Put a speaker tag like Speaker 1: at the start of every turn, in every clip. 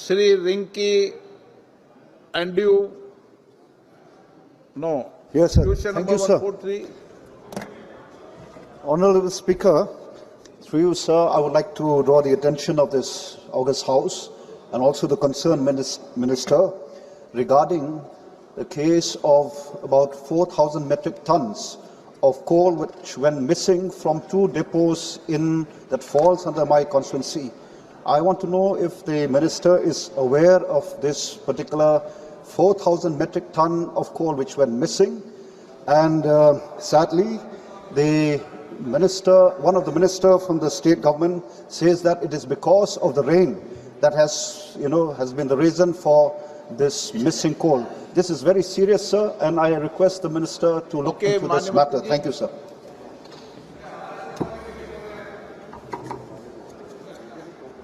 Speaker 1: Shri Rinki and you. No.
Speaker 2: Yes, sir.
Speaker 1: Question
Speaker 2: Thank
Speaker 1: number
Speaker 2: you, sir.
Speaker 1: 143.
Speaker 2: Honorable Speaker, through you, sir, I would like to draw the attention of this August House and also the concerned minister regarding the case of about 4,000 metric tons of coal which went missing from two depots that falls under my constituency. I want to know if the minister is aware of this particular 4,000 metric ton of coal which went missing, and sadly, one of the minister from the state government says that it is because of the rain that has been the reason for this missing coal. This is very serious, sir, and I request the minister to look into this matter. Thank you, sir.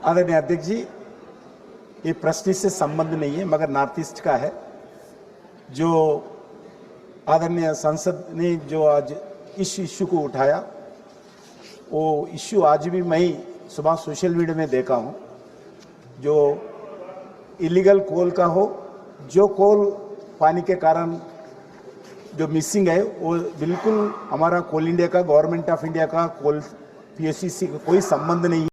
Speaker 3: आदरणीय अध्यक्ष जी, ये प्रश्न से संबंध नहीं है मगर north east का है। जो आदरणीय संसद ने जो आज इस इश्यू को उठाया, वो इश्यू आज भी मैं सुबह सोशल मीडिया में देखा हूँ। जो इलीगल कोल का हो, जो कोल पानी के कारण जो मिसिंग है, वो बिल्कुल हमारा कोल इंडिया का, गवर्नमेंट ऑफ इंडिया का, कोल पीएससी का कोई संबंध नहीं है।